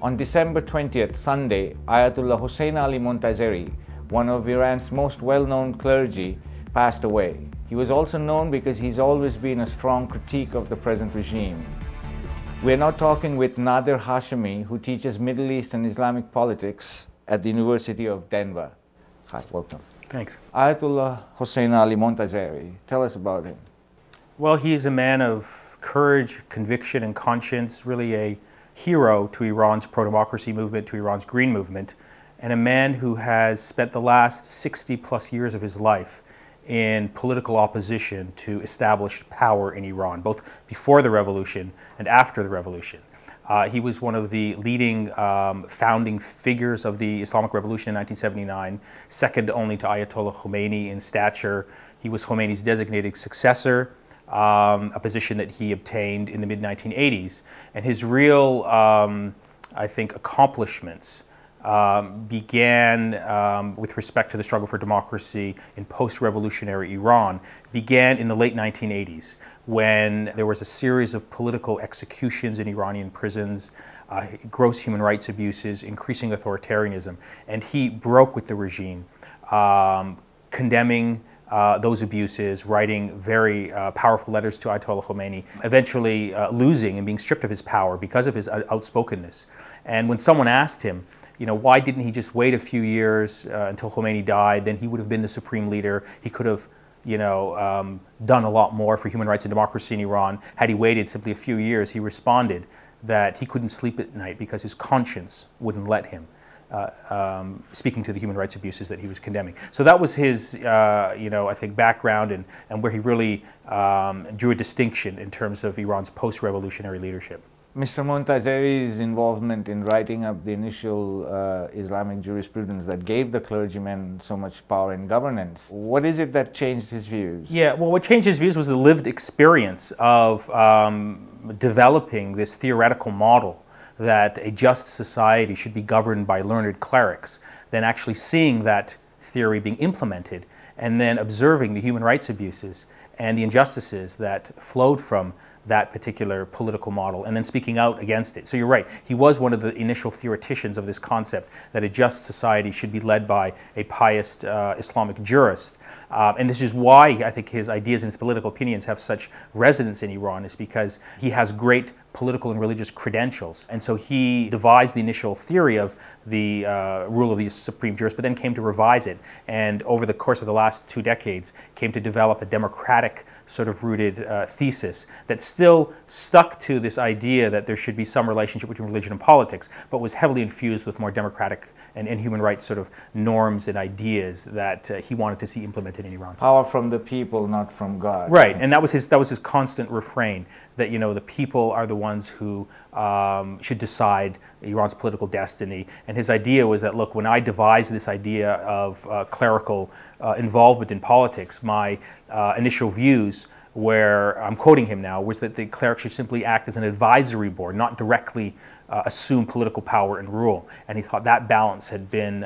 On December 20th, Sunday, Ayatollah Hosein-Ali Montazeri, one of Iran's most well-known clergy, passed away. He was also known because he's always been a strong critique of the present regime. We're now talking with Nader Hashemi, who teaches Middle East and Islamic politics at the University of Denver. Hi, welcome. Thanks. Ayatollah Hosein-Ali Montazeri, tell us about him. Well, he's a man of courage, conviction, and conscience, really a hero to Iran's pro-democracy movement, to Iran's Green movement, and a man who has spent the last 60-plus years of his life in political opposition to established power in Iran, both before the revolution and after the revolution. He was one of the leading founding figures of the Islamic Revolution in 1979, second only to Ayatollah Khomeini in stature. He was Khomeini's designated successor, a position that he obtained in the mid-1980s. And his real, I think, accomplishments began with respect to the struggle for democracy in post-revolutionary Iran, began in the late 1980s when there was a series of political executions in Iranian prisons, gross human rights abuses, increasing authoritarianism, and he broke with the regime, condemning those abuses, writing very powerful letters to Ayatollah Khomeini, eventually losing and being stripped of his power because of his outspokenness. And when someone asked him, why didn't he just wait a few years until Khomeini died? Then he would have been the supreme leader. He could have, done a lot more for human rights and democracy in Iran. Had he waited simply a few years, he responded that he couldn't sleep at night because his conscience wouldn't let him. Speaking to the human rights abuses that he was condemning. So that was his, I think, background and where he really drew a distinction in terms of Iran's post-revolutionary leadership. Mr. Montazeri's involvement in writing up the initial Islamic jurisprudence that gave the clergymen so much power in governance, what is it that changed his views? Yeah, well, what changed his views was the lived experience of developing this theoretical model that a just society should be governed by learned clerics, then actually seeing that theory being implemented and then observing the human rights abuses and the injustices that flowed from that particular political model and then speaking out against it. So you're right, he was one of the initial theoreticians of this concept that a just society should be led by a pious Islamic jurist. And this is why I think his ideas and his political opinions have such resonance in Iran, is because he has great political and religious credentials. And so he devised the initial theory of the rule of the supreme jurist, but then came to revise it. And over the course of the last 2 decades, came to develop a democratic sort of rooted thesis that still stuck to this idea that there should be some relationship between religion and politics, but was heavily infused with more democratic and human rights sort of norms and ideas that he wanted to see implemented in Iran. Power from the people, not from God. Right, and that was his constant refrain, that the people are the ones who should decide Iran's political destiny. And his idea was that, look, when I devised this idea of clerical involvement in politics, my initial views, where I'm quoting him now, was that the cleric should simply act as an advisory board, not directly assume political power and rule. And he thought that balance had been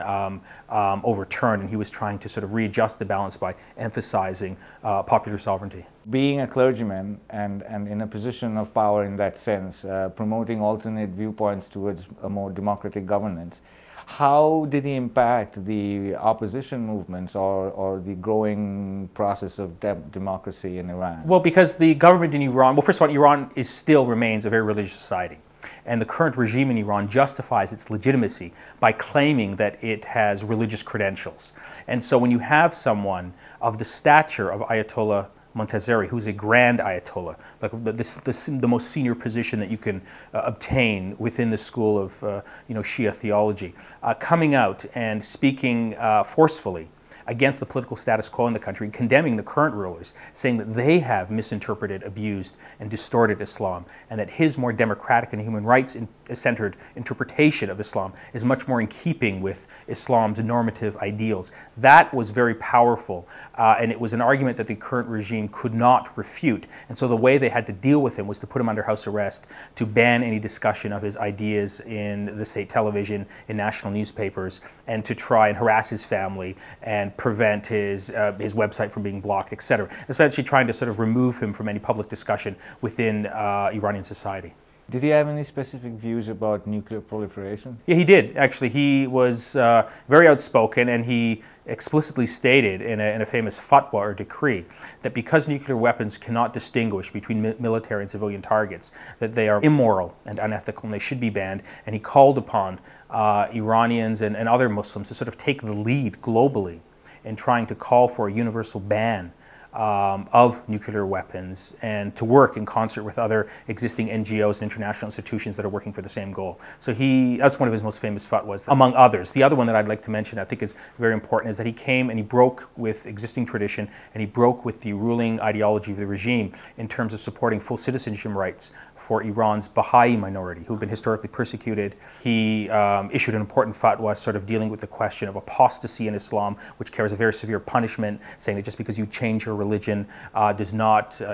overturned, and he was trying to sort of readjust the balance by emphasizing popular sovereignty. Being a clergyman and in a position of power in that sense, promoting alternate viewpoints towards a more democratic governance, how did he impact the opposition movements or the growing process of democracy in Iran? Well, because the government in Iran, well, first of all, Iran still remains a very religious society. And the current regime in Iran justifies its legitimacy by claiming that it has religious credentials. And so when you have someone of the stature of Ayatollah Montazeri, who's a grand Ayatollah, like the most senior position that you can obtain within the school of Shi'a theology, coming out and speaking forcefully against the political status quo in the country, condemning the current rulers, saying that they have misinterpreted, abused, and distorted Islam, and that his more democratic and human rights-centered interpretation of Islam is much more in keeping with Islam's normative ideals. That was very powerful, and it was an argument that the current regime could not refute. And so the way they had to deal with him was to put him under house arrest, to ban any discussion of his ideas in the state television, in national newspapers, and to try and harass his family and prevent his website from being blocked, etc. Especially trying to sort of remove him from any public discussion within Iranian society. Did he have any specific views about nuclear proliferation? Yeah, he did, actually. He was very outspoken, and he explicitly stated in a famous fatwa or decree that because nuclear weapons cannot distinguish between military and civilian targets, that they are immoral and unethical and they should be banned. And he called upon Iranians and other Muslims to sort of take the lead globally in trying to call for a universal ban of nuclear weapons and to work in concert with other existing NGOs and international institutions that are working for the same goal. So that's one of his most famous fatwas, among others. The other one that I'd like to mention, I think is very important, is that he came and he broke with existing tradition and he broke with the ruling ideology of the regime in terms of supporting full citizenship rights for Iran's Baha'i minority, who've been historically persecuted. He issued an important fatwa sort of dealing with the question of apostasy in Islam, which carries a very severe punishment, saying that just because you change your religion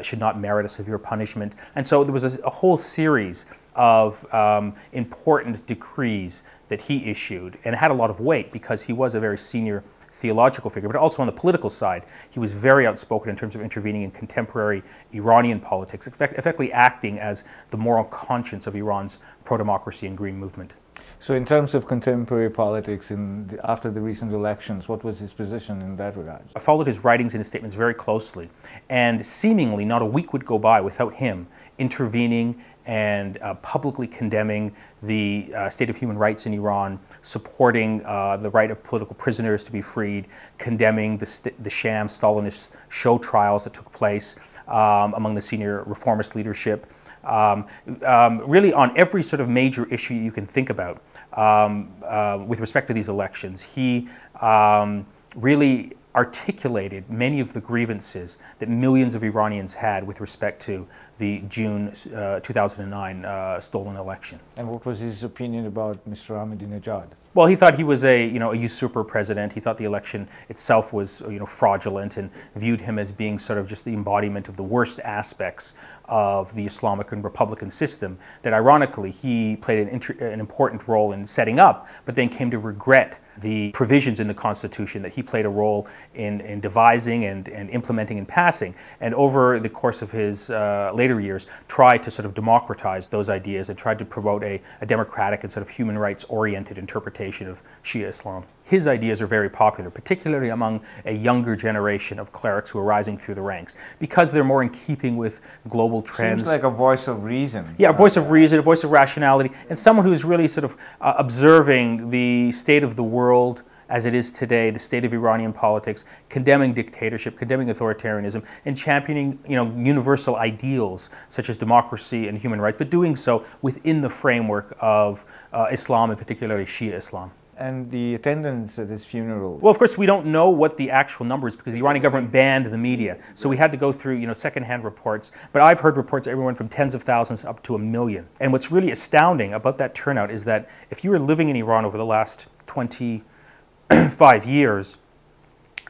should not merit a severe punishment. And so there was a whole series of important decrees that he issued, and it had a lot of weight because he was a very senior theological figure, but also on the political side, he was very outspoken in terms of intervening in contemporary Iranian politics, effectively acting as the moral conscience of Iran's pro-democracy and green movement. So in terms of contemporary politics after the recent elections, what was his position in that regard? I followed his writings and his statements very closely, and seemingly not a week would go by without him intervening and publicly condemning the state of human rights in Iran, supporting the right of political prisoners to be freed, condemning the sham Stalinist show trials that took place among the senior reformist leadership. Really on every sort of major issue you can think about with respect to these elections, he really articulated many of the grievances that millions of Iranians had with respect to the June 2009 stolen election. And what was his opinion about Mr. Ahmadinejad? Well, he thought he was a usurper president. He thought the election itself was fraudulent and viewed him as being sort of just the embodiment of the worst aspects of the Islamic and Republican system that ironically he played an important role in setting up, but then came to regret the provisions in the Constitution that he played a role in devising and implementing and passing, and over the course of his later years tried to sort of democratize those ideas and tried to promote a democratic and sort of human rights oriented interpretation of Shia Islam. His ideas are very popular, particularly among a younger generation of clerics who are rising through the ranks, because they're more in keeping with global trends. Seems like a voice of reason. Yeah, a voice of reason, a voice of rationality, and someone who's really sort of observing the state of the world as it is today, the state of Iranian politics, condemning dictatorship, condemning authoritarianism, and championing universal ideals such as democracy and human rights, but doing so within the framework of Islam, and particularly Shia Islam. And the attendance at his funeral? Well, of course, we don't know what the actual number is because the Iranian government banned the media. So we had to go through, secondhand reports. But I've heard reports everyone from tens of thousands up to 1 million. And what's really astounding about that turnout is that if you were living in Iran over the last 25 years,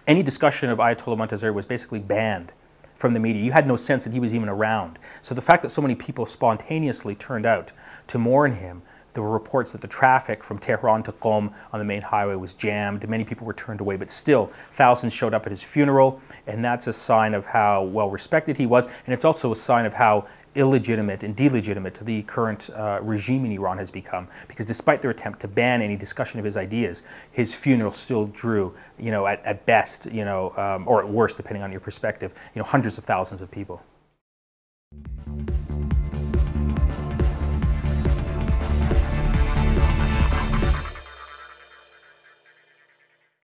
any discussion of Ayatollah Montazeri was basically banned from the media. You had no sense that he was even around. So the fact that so many people spontaneously turned out to mourn him, there were reports that the traffic from Tehran to Qom on the main highway was jammed. Many people were turned away, but still, thousands showed up at his funeral, and that's a sign of how well respected he was, and it's also a sign of how illegitimate and delegitimate the current regime in Iran has become. Because despite their attempt to ban any discussion of his ideas, his funeral still drew, at best, or at worst, depending on your perspective, hundreds of thousands of people.